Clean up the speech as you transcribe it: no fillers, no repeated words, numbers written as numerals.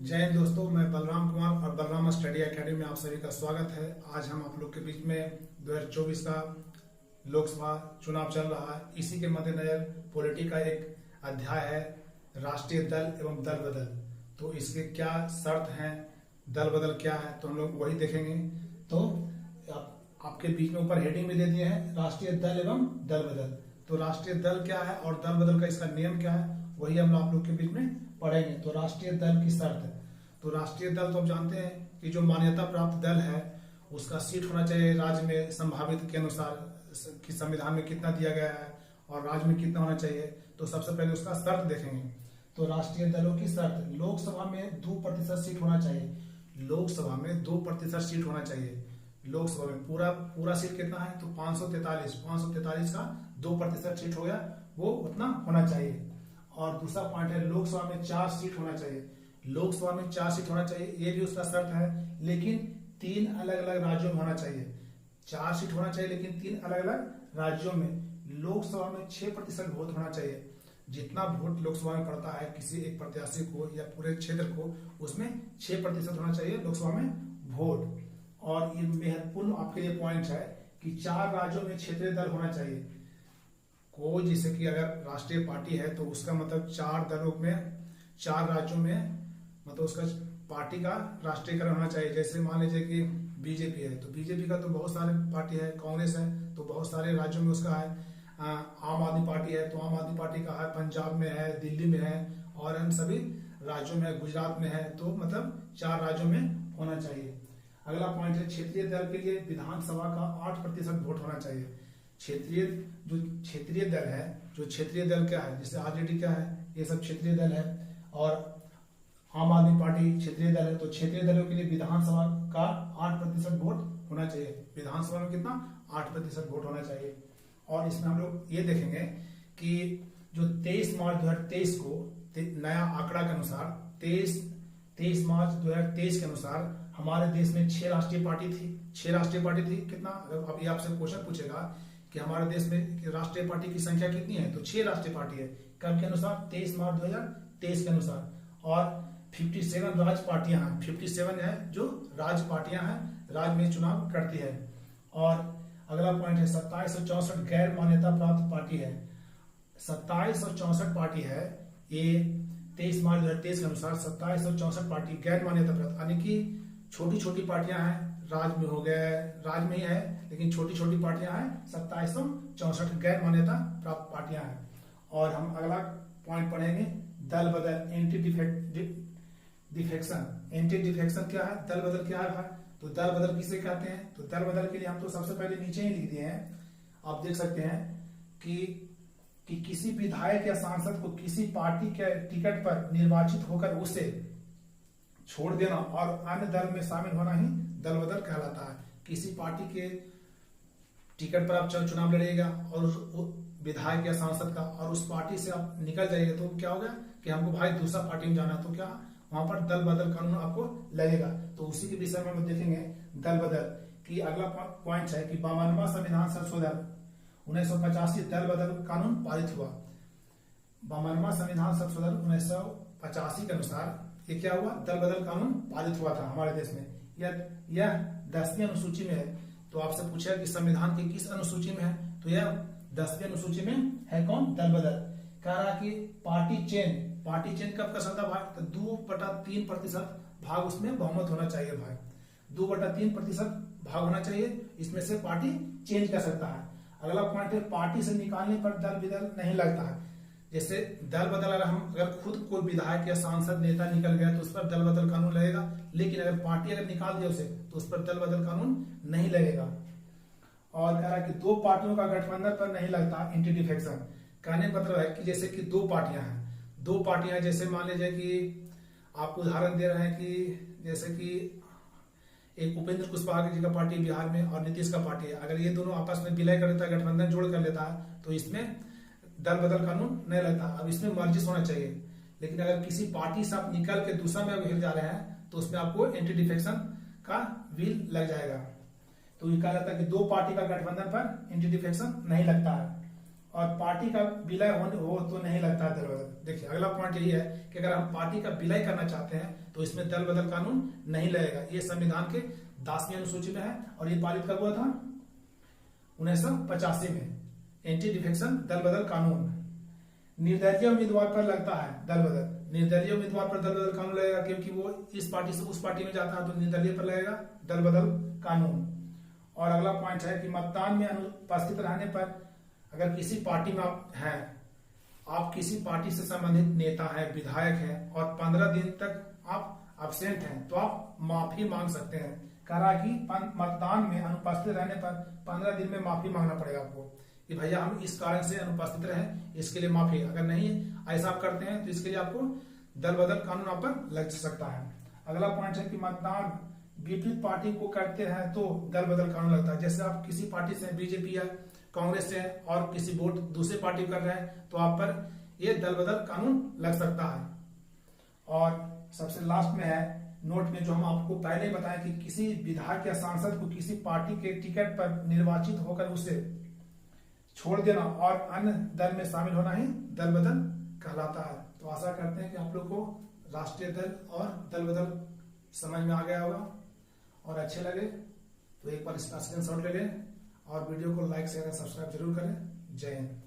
जय हिंद दोस्तों, मैं बलराम कुमार और बलराम स्टडी एकेडमी में आप सभी का स्वागत है। आज हम आप लोग के बीच में 2024 का लोकसभा चुनाव चल रहा है। इसी के मद्देनजर पॉलिटी का एक अध्याय है राष्ट्रीय दल एवं दल बदल। तो इसके क्या शर्त हैं, दल बदल क्या है, तो हम लोग वही देखेंगे। तो आपके बीच में ऊपर हेडिंग में दे दिए हैं राष्ट्रीय दल एवं दल बदल। तो राष्ट्रीय दल क्या है और दल बदल का इसका नियम क्या है, वही हम आप लोग के बीच में पढ़ेंगे। तो राष्ट्रीय दल की शर्त है। तो राष्ट्रीय दल तो आप जानते हैं कि जो मान्यता प्राप्त दल है उसका सीट होना चाहिए राज्य में संभावित के अनुसार कि संविधान में कितना दिया गया है और राज्य में कितना होना चाहिए। तो सबसे पहले उसका शर्त देखेंगे। तो राष्ट्रीय दलों की शर्त, लोकसभा में 2% सीट होना चाहिए। लोकसभा में 2% सीट होना चाहिए। लोकसभा में पूरा सीट कितना है, तो 543 का 2% सीट हो गया, वो उतना होना चाहिए। और दूसरा पॉइंट है लोकसभा में 4 सीट होना चाहिए। लोकसभा में 4 सीट होना चाहिए, ये भी उसका शर्त है, लेकिन 3 अलग अलग राज्यों में होना चाहिए। 4 सीट होना चाहिए लेकिन 3 अलग अलग राज्यों में। लोकसभा में 6% वोट होना चाहिए। जितना वोट लोकसभा में पड़ता है किसी एक प्रत्याशी को या पूरे क्षेत्र को, उसमें 6% होना चाहिए लोकसभा में वोट। और ये महत्वपूर्ण आपके लिए पॉइंट है कि 4 राज्यों में क्षेत्रीय दल होना चाहिए। कोई जैसे कि अगर राष्ट्रीय पार्टी है तो उसका मतलब 4 दलों में 4 राज्यों में मतलब उसका पार्टी का राष्ट्रीयकरण होना चाहिए। जैसे मान लीजिए कि बीजेपी है तो बीजेपी का तो बहुत सारे पार्टी है, कांग्रेस है तो बहुत सारे राज्यों में उसका है। आम आदमी पार्टी है तो आम आदमी पार्टी का है, पंजाब में है, दिल्ली में है और इन सभी राज्यों में, गुजरात में है। तो मतलब 4 राज्यों में होना चाहिए। अगला पॉइंट है क्षेत्रीय दल के लिए विधानसभा का 8% वोट होना चाहिए। क्षेत्रीय दल है, जो क्षेत्रीय दल क्या है, जैसे आरजेडी क्या है, ये सब क्षेत्रीय दल है। और आम आदमी पार्टी क्षेत्रीय दल है। तो क्षेत्रीय दलों के लिए विधानसभा का 8% वोट होना चाहिए। विधानसभा में कितना, 8% वोट होना चाहिए। और इसमें हम लोग ये देखेंगे कि जो 23 मार्च 2023 को नया आंकड़ा के अनुसार 23 मार्च 2023 के अनुसार हमारे देश में 6 राष्ट्रीय पार्टी थी। 6 राष्ट्रीय पार्टी थी। कितना, अब ये आपसे क्वेश्चन पूछेगा कि हमारे देश में राष्ट्रीय पार्टी की संख्या कितनी है, तो 6 राष्ट्रीय पार्टी है। कब के अनुसार, 23 मार्च 2023 के अनुसार। और 57 राज्य पार्टियां हैं। 57 है जो राज्य पार्टियां हैं, राज्य में चुनाव करती है। और अगला पॉइंट है 2764 गैर मान्यता प्राप्त पार्टी है। 2764 पार्टी है। ये 23 मार्च 2023 के अनुसार 2764 पार्टी गैर मान्यता प्राप्त, यानी कि छोटी छोटी पार्टियां हैं, राज्य में हो गए, राज्य में ही है लेकिन छोटी छोटी पार्टियां हैं। 2764 गैर मान्यता प्राप्त पार्टियां हैं। और हम अगला पॉइंट पढ़ेंगे दल बदल, एंटी डिफेक्शन। एंटी डिफेक्शन क्या है, दल बदल क्या है। तो दल बदल किसे कहते हैं, तो दल बदल के लिए हम तो सबसे पहले नीचे ही लिख दिए हैं। आप देख सकते हैं कि किसी विधायक या सांसद को किसी पार्टी के टिकट पर निर्वाचित होकर उसे छोड़ देना और अन्य दल में शामिल होना ही दल बदल कहलाता है। किसी पार्टी के टिकट पर आप चुनाव लड़िएगा और विधायक या सांसद का, और उस पार्टी से आप निकल जाइएगा तो क्या होगा कि हमको भाई दूसरा पार्टी में जाना, तो क्या वहां पर दल बदल कानून आपको लगेगा। तो उसी के विषय में हम देखेंगे दल बदल की। अगला पॉइंट है कि 52वां संविधान संशोधन 1985 दल बदल कानून पारित हुआ। 52वां संविधान संशोधन 1985 के अनुसार ये क्या हुआ, दल बदल कानून पारित हुआ था हमारे देश में। यह 10वीं अनुसूची में है। तो आपसे पूछा कि संविधान की किस अनुसूची में है, तो यह 10वीं अनुसूची में है। कौन, दल बदल। कह रहा कि पार्टी चेन कब कर सकता भाई, तो 2/3% भाग उसमें बहुमत होना चाहिए भाई। 2/3% भाग होना चाहिए, इसमें से पार्टी चेंज कर सकता है। अगला पॉइंट है पार्टी से निकालने पर दल बदल नहीं लगता है। जैसे दल बदल अगर खुद कोई विधायक या सांसद नेता निकल गया तो उस पर दल बदल कानून लगेगा, लेकिन अगर पार्टी अगर निकाल दिया उसे तो उस पर दल बदल कानून नहीं लगेगा। और कह रहा है कि 2 पार्टियों का गठबंधन पर नहीं लगता एंटी डिफेक्शन। कहने का मतलब है कि जैसे कि 2 पार्टियां हैं, 2 पार्टियां जैसे मान लीजिए कि आपको उदाहरण दे रहे हैं कि जैसे कि एक उपेंद्र कुशवाहा जी का पार्टी बिहार में और नीतीश का पार्टी है। अगर ये दोनों आपस में विलय कर लेता है, गठबंधन जोड़ कर लेता है, तो इसमें दल बदल कानून नहीं लगता। अब इसमें मर्जिस होना चाहिए, लेकिन अगर किसी पार्टी से आप निकल के दूसरा में हिल जा रहे हैं तो उसमें आपको एंटी डिफेक्शन का बिल लग जाएगा। तो ये कहा जाता है कि 2 पार्टी का गठबंधन पर एंटी डिफेक्शन नहीं लगता है। और पार्टी का विलय हो तो नहीं लगता दल बदल। देखिए अगला पॉइंट यही है कि अगर हम पार्टी का विलय करना चाहते हैं तो इसमें दल बदल कानून नहीं लगेगा। ये संविधान के 10वीं अनुसूची में है और ये पारित कब हुआ था? 1985 में। एंटी डिफेक्शन दल बदल कानून। निर्दलीय उम्मीदवार पर लगता है दल बदल। निर्दलीय उम्मीदवार पर दल बदल कानून लगेगा क्योंकि वो इस पार्टी से उस पार्टी में जाता है तो निर्दलीय पर लगेगा दल बदल कानून। और अगला पॉइंट है कि मतदान में अनुपस्थित रहने पर अगर किसी पार्टी में आप किसी पार्टी से संबंधित नेता हैं, विधायक हैं और 15 दिन तक आप अब्सेंट हैं तो आप माफी मांग सकते हैं। कह रहा कि मतदान में अनुपस्थित रहने पर 15 दिन में माफी मांगना पड़ेगा आपको कि भैया हम इस कारण से अनुपस्थित रहे, इसके लिए माफी। अगर नहीं ऐसा आप करते हैं तो इसके लिए आपको दल बदल कानून आप पर लग सकता है। अगला पॉइंट है कि मतदान विपरीत पार्टी को करते हैं तो दल बदल कानून लगता है। जैसे आप किसी पार्टी से, बीजेपी या कांग्रेस से, और किसी वोट दूसरे पार्टी कर रहे हैं तो आप पर यह दल बदल कानून लग सकता है। और सबसे लास्ट में है नोट में जो हम आपको पहले बताएं कि किसी विधायक या सांसद को किसी पार्टी के टिकट पर निर्वाचित होकर उसे छोड़ देना और अन्य दल में शामिल होना ही दल बदल कहलाता है। तो आशा करते हैं कि आप लोग को राष्ट्रीय दल और दल बदल समझ में आ गया होगा और अच्छे लगे तो एक बार इसका स्क्रीनशॉट ले लें और वीडियो को लाइक शेयर और सब्सक्राइब जरूर करें। जय हिंद।